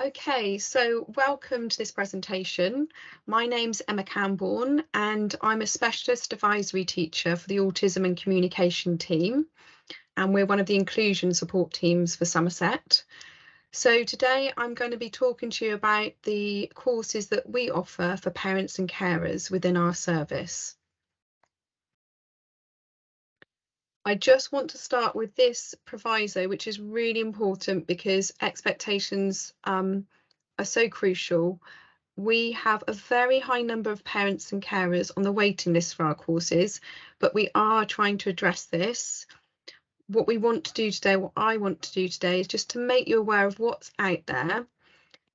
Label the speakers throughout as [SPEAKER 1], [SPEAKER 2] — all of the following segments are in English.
[SPEAKER 1] Okay, so welcome to this presentation. My name's Emma Camborne and I'm a specialist advisory teacher for the Autism and Communication team, and we're one of the inclusion support teams for Somerset. So today I'm going to be talking to you about the courses that we offer for parents and carers within our service. I just want to start with this proviso, which is really important because expectations are so crucial. We have a very high number of parents and carers on the waiting list for our courses, but we are trying to address this. What we want to do today, what I want to do today, is just to make you aware of what's out there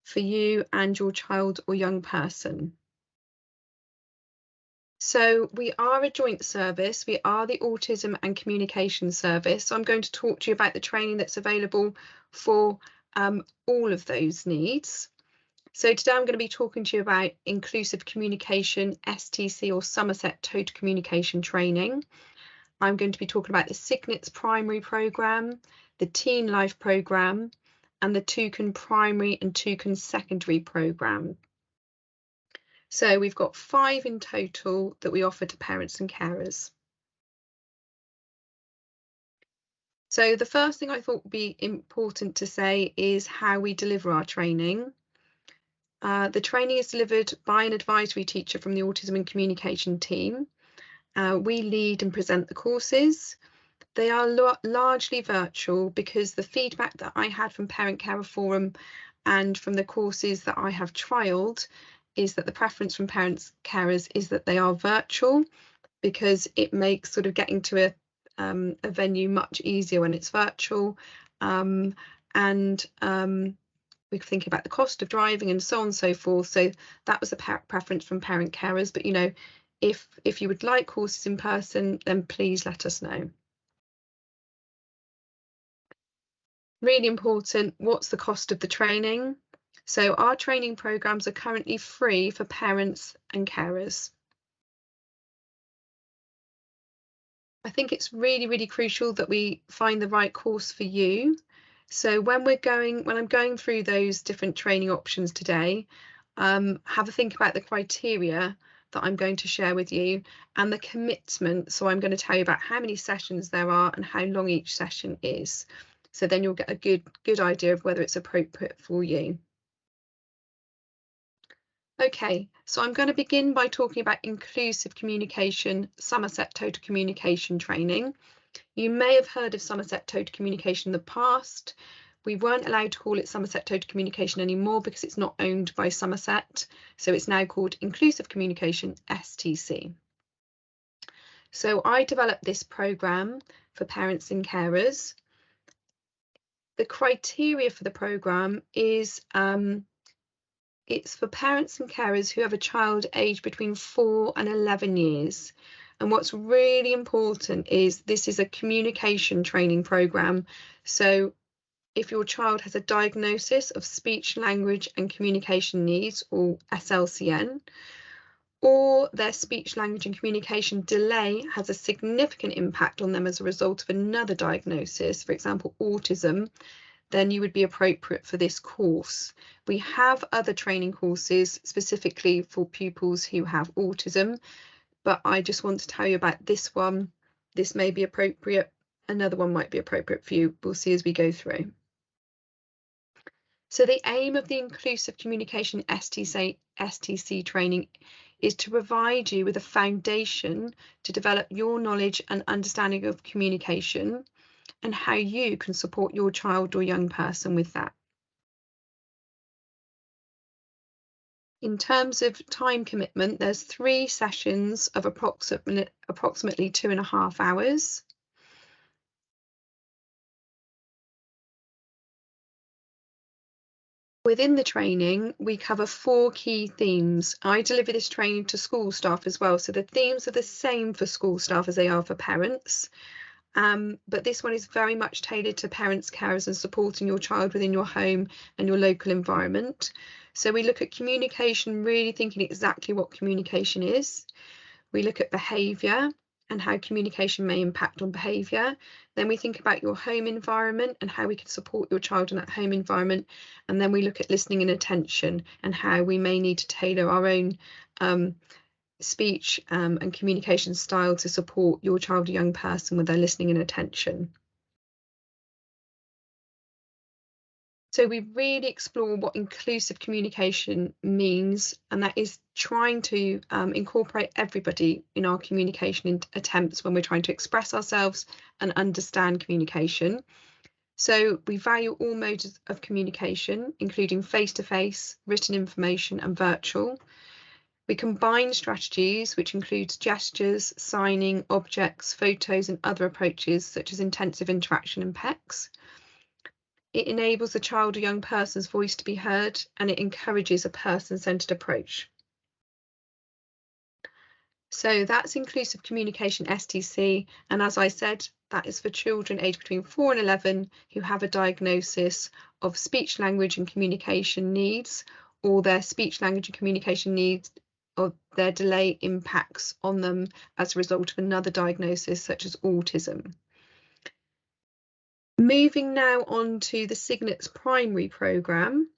[SPEAKER 1] for you and your child or young person. So we are a joint service. We are the Autism and Communication Service. So I'm going to talk to you about the training that's available for all of those needs. So today I'm going to be talking to you about Inclusive Communication STC or Somerset Total Communication Training. I'm going to be talking about the Signets Primary Programme, the Teen Life Programme, and the Toucan Primary and Toucan Secondary Programme. So we've got 5 in total that we offer to parents and carers. So the first thing I thought would be important to say is how we deliver our training. The training is delivered by an advisory teacher from the Autism and Communication team. We lead and present the courses. They are largely virtual because the feedback that I had from Parent Carer Forum and from the courses that I have trialled is that the preference from parents carers is that they are virtual, because it makes sort of getting to a venue much easier when it's virtual, and we think about the cost of driving and so on and so forth. So that was a preference from parent carers, but you know, if you would like courses in person, then please let us know. Really important, what's the cost of the training? So our training programs are currently free for parents and carers. I think it's really crucial that we find the right course for you. So when I'm going through those different training options today, have a think about the criteria that I'm going to share with you and the commitment. So I'm going to tell you about how many sessions there are and how long each session is. So then you'll get a good idea of whether it's appropriate for you. Okay, so I'm going to begin by talking about Inclusive Communication Somerset Total Communication Training. You may have heard of Somerset Total Communication in the past. We weren't allowed to call it Somerset Total Communication anymore because it's not owned by Somerset, so it's now called Inclusive Communication STC. So I developed this programme for parents and carers. The criteria for the programme is it's for parents and carers who have a child aged between 4 and 11 years. And what's really important is this is a communication training programme. So if your child has a diagnosis of speech, language and communication needs, or SLCN, or their speech, language and communication delay has a significant impact on them as a result of another diagnosis, for example, autism, then you would be appropriate for this course. We have other training courses specifically for pupils who have autism, but I just want to tell you about this one. This may be appropriate. Another one might be appropriate for you. We'll see as we go through. So the aim of the Inclusive Communication STC training is to provide you with a foundation to develop your knowledge and understanding of communication and how you can support your child or young person with that. In terms of time commitment, there's 3 sessions of approximately 2.5 hours. Within the training, we cover 4 key themes. I deliver this training to school staff as well, so the themes are the same for school staff as they are for parents. But this one is very much tailored to parents, carers and supporting your child within your home and your local environment. So we look at communication, really thinking exactly what communication is. We look at behaviour, and how communication may impact on behaviour. Then we think about your home environment and how we can support your child in that home environment. And then we look at listening and attention and how we may need to tailor our own speech and communication style to support your child or young person with their listening and attention. So we really explore what inclusive communication means, and that is trying to incorporate everybody in our communication attempts when we're trying to express ourselves and understand communication. So we value all modes of communication, including face-to-face, written information, and virtual. We combine strategies, which includes gestures, signing, objects, photos, and other approaches, such as intensive interaction and PECs. It enables the child or young person's voice to be heard, and it encourages a person-centred approach. So that's Inclusive Communication STC, and as I said, that is for children aged between 4 and 11 who have a diagnosis of speech, language and communication needs, or their speech, language and communication needs or their delay impacts on them as a result of another diagnosis such as autism. Moving now on to the Cygnet's primary programme.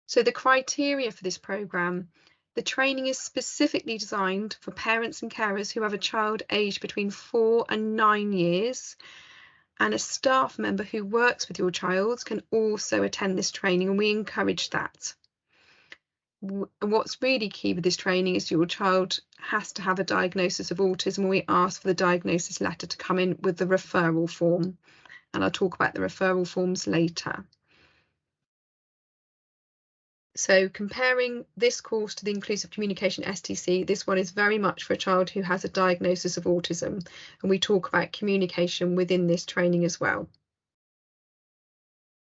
[SPEAKER 1] So the criteria for this programme, the training is specifically designed for parents and carers who have a child aged between 4 and 9 years, and a staff member who works with your child can also attend this training, and we encourage that. What's really key with this training is your child has to have a diagnosis of autism, and we ask for the diagnosis letter to come in with the referral form, and I'll talk about the referral forms later. So comparing this course to the Inclusive Communication STC, this one is very much for a child who has a diagnosis of autism, and we talk about communication within this training as well.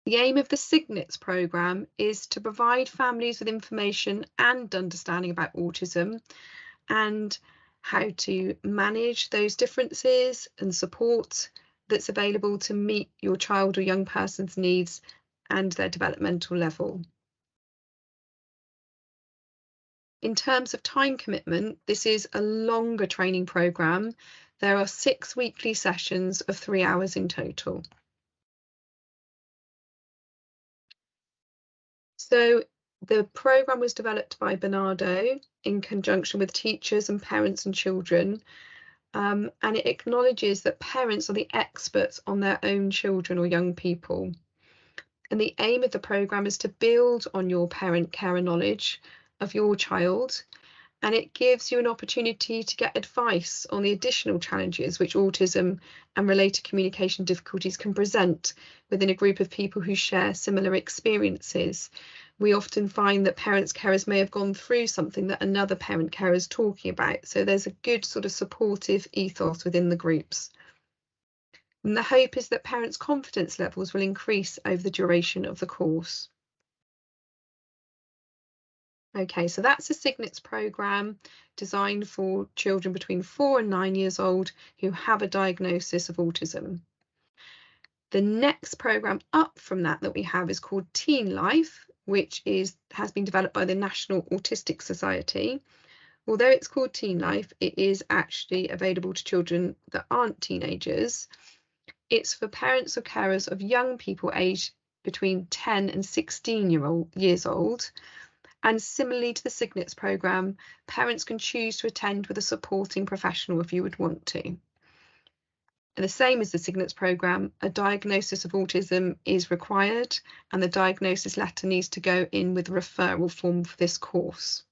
[SPEAKER 1] The aim of the Cygnet's programme is to provide families with information and understanding about autism and how to manage those differences and support that's available to meet your child or young person's needs and their developmental level. In terms of time commitment, this is a longer training programme. There are 6 weekly sessions of 3 hours in total. So the programme was developed by Bernardo in conjunction with teachers and parents and children, and it acknowledges that parents are the experts on their own children or young people. And the aim of the programme is to build on your parent carer knowledge of your child, and it gives you an opportunity to get advice on the additional challenges which autism and related communication difficulties can present within a group of people who share similar experiences. We often find that parents carers may have gone through something that another parent carer is talking about, so there's a good sort of supportive ethos within the groups. And the hope is that parents' confidence levels will increase over the duration of the course. Okay, so that's the Cygnet's programme designed for children between 4 and 9 years old who have a diagnosis of autism. The next programme up from that we have is called Teen Life, which has been developed by the National Autistic Society. Although it's called Teen Life, it is actually available to children that aren't teenagers. It's for parents or carers of young people aged between 10 and 16 years old. And similarly to the Cygnet's programme, parents can choose to attend with a supporting professional if you would want to. And the same as the Cygnet's programme, a diagnosis of autism is required, and the diagnosis letter needs to go in with a referral form for this course.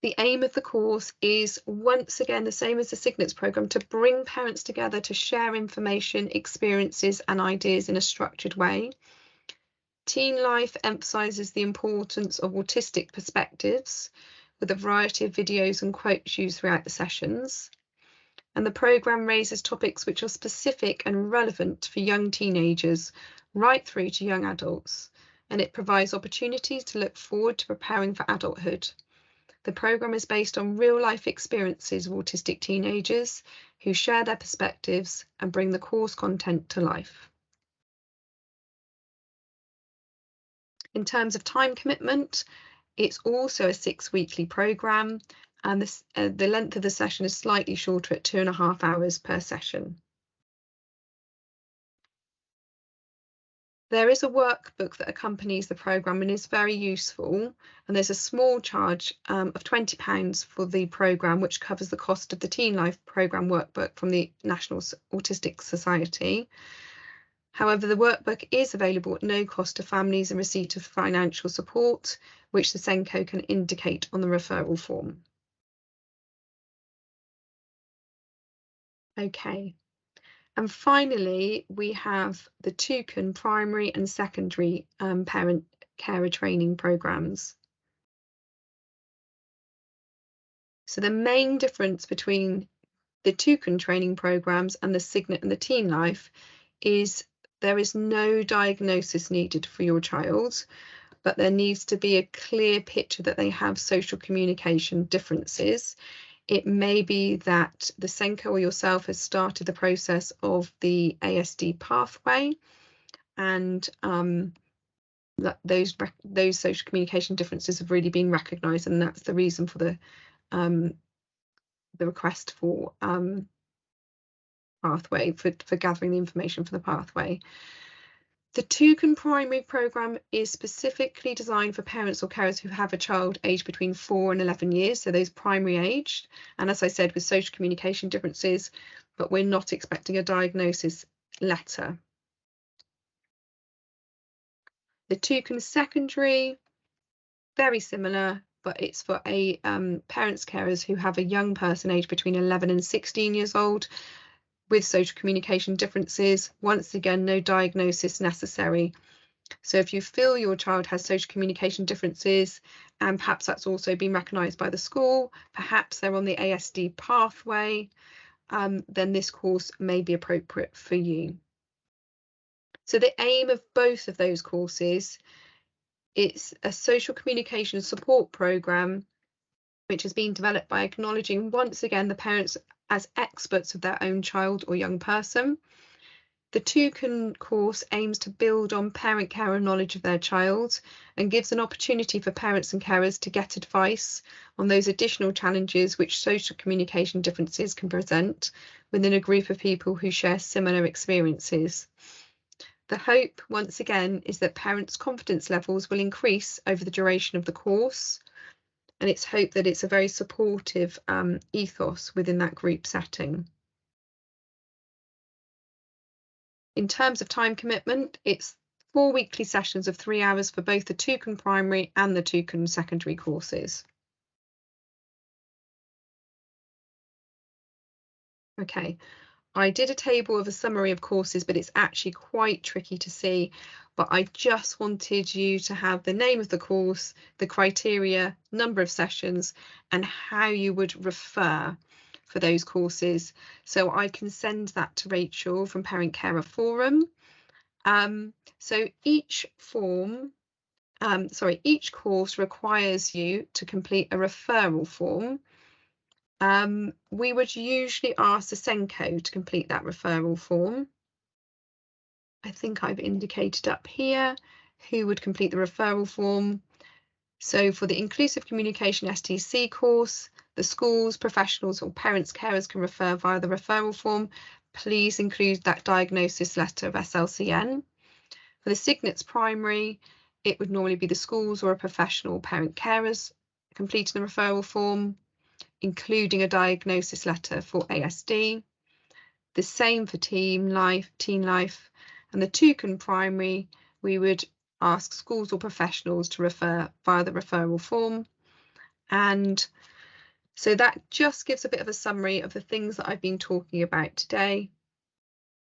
[SPEAKER 1] The aim of the course is, once again, the same as the Cygnet's programme, to bring parents together to share information, experiences and ideas in a structured way. Teen Life emphasises the importance of autistic perspectives with a variety of videos and quotes used throughout the sessions. And the programme raises topics which are specific and relevant for young teenagers right through to young adults, and it provides opportunities to look forward to preparing for adulthood. The programme is based on real-life experiences of autistic teenagers who share their perspectives and bring the course content to life. In terms of time commitment, it's also a 6-weekly programme, and the length of the session is slightly shorter at 2.5 hours per session. There is a workbook that accompanies the programme and is very useful, and there's a small charge of £20 for the programme, which covers the cost of the Teen Life programme workbook from the National Autistic Society. However, the workbook is available at no cost to families in receipt of financial support, which the SENCO can indicate on the referral form. Okay. And finally, we have the TUCAN primary and secondary parent carer training programmes. So the main difference between the TUCAN training programmes and the Signet and the Teen Life is there is no diagnosis needed for your child, but there needs to be a clear picture that they have social communication differences. It may be that the SENCO or yourself has started the process of the ASD pathway, and those social communication differences have really been recognised, and that's the reason for the request for pathway, for gathering the information for the pathway. The TUCAN primary programme is specifically designed for parents or carers who have a child aged between 4 and 11 years, so those primary aged, and as I said, with social communication differences, but we're not expecting a diagnosis letter. The TUCAN secondary, very similar, but it's for parents, carers who have a young person aged between 11 and 16 years old with social communication differences. Once again, no diagnosis necessary. So if you feel your child has social communication differences, and perhaps that's also been recognised by the school, perhaps they're on the ASD pathway, then this course may be appropriate for you. So the aim of both of those courses, it's a social communication support programme which has been developed by acknowledging once again the parents as experts of their own child or young person. The TUCAN course aims to build on parent carer knowledge of their child and gives an opportunity for parents and carers to get advice on those additional challenges which social communication differences can present within a group of people who share similar experiences. The hope, once again, is that parents' confidence levels will increase over the duration of the course, and it's hoped that it's a very supportive ethos within that group setting. In terms of time commitment, it's 4 weekly sessions of 3 hours for both the TUCAN primary and the TUCAN secondary courses. Okay, I did a table of a summary of courses, but it's actually quite tricky to see. But I just wanted you to have the name of the course, the criteria, number of sessions, and how you would refer for those courses. So I can send that to Rachel from Parent Carer Forum. So each course requires you to complete a referral form. We would usually ask the SENCO to complete that referral form. I think I've indicated up here who would complete the referral form. So for the Inclusive Communication STC course, the schools, professionals or parents, carers can refer via the referral form. Please include that diagnosis letter of SLCN. For the Signets primary, it would normally be the schools or a professional parent carers completing the referral form, including a diagnosis letter for ASD. The same for Teen Life, and the TUCAN primary, we would ask schools or professionals to refer via the referral form. And so that just gives a bit of a summary of the things that I've been talking about today,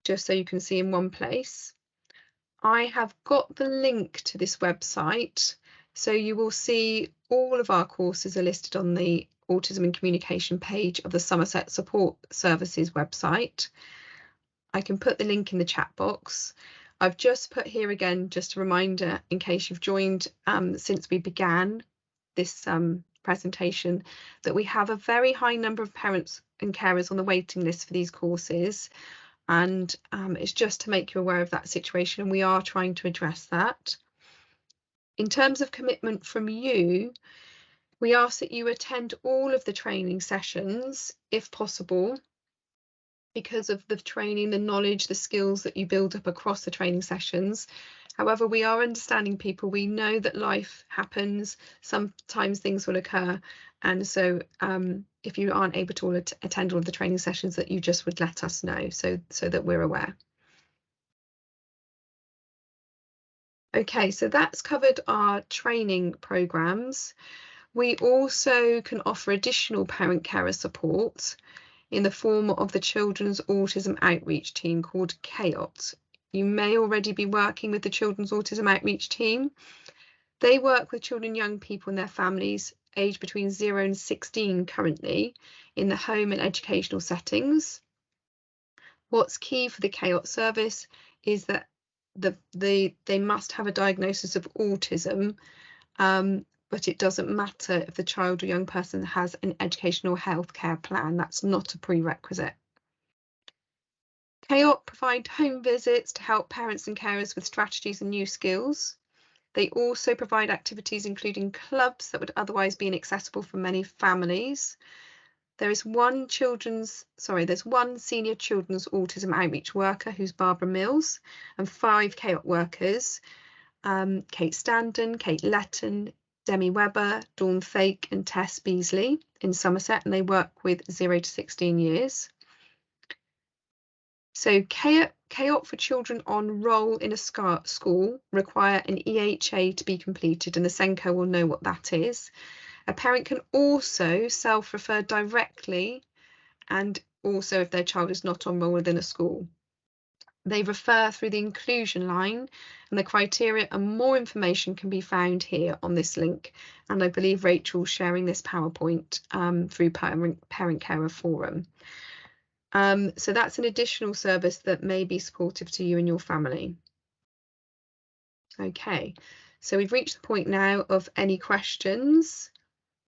[SPEAKER 1] just so you can see in one place. I have got the link to this website, so you will see all of our courses are listed on the Autism and Communication page of the Somerset Support Services website. I can put the link in the chat box. I've just put here again, just a reminder in case you've joined since we began this presentation, that we have a very high number of parents and carers on the waiting list for these courses. And it's just to make you aware of that situation, and we are trying to address that. In terms of commitment from you, we ask that you attend all of the training sessions if possible, because of the training, the knowledge, the skills that you build up across the training sessions. However, we are understanding people. We know that life happens, sometimes things will occur, and so if you aren't able to attend all of the training sessions, that you just would let us know so that we're aware. Okay, so that's covered our training programs. We also can offer additional parent carer support in the form of the Children's Autism Outreach Team called CAOT. You may already be working with the Children's Autism Outreach Team. They work with children and young people and their families aged between 0 and 16 currently in the home and educational settings. What's key for the CAOT service is that they must have a diagnosis of autism, but it doesn't matter if the child or young person has an educational healthcare plan. That's not a prerequisite. CAOT provide home visits to help parents and carers with strategies and new skills. They also provide activities including clubs that would otherwise be inaccessible for many families. There's one senior children's autism outreach worker, who's Barbara Mills, and 5 CAOT workers, Kate Standen, Kate Letton, Demi Webber, Dawn Fake and Tess Beasley in Somerset, and they work with 0 to 16 years. So CAOT for children on roll in a school require an EHA to be completed, and the SENCO will know what that is. A parent can also self-refer directly, and also if their child is not on roll within a school. They refer through the inclusion line, and the criteria and more information can be found here on this link. And I believe Rachel's sharing this PowerPoint through Parent Carer Forum. So that's an additional service that may be supportive to you and your family. Okay, so we've reached the point now of any questions.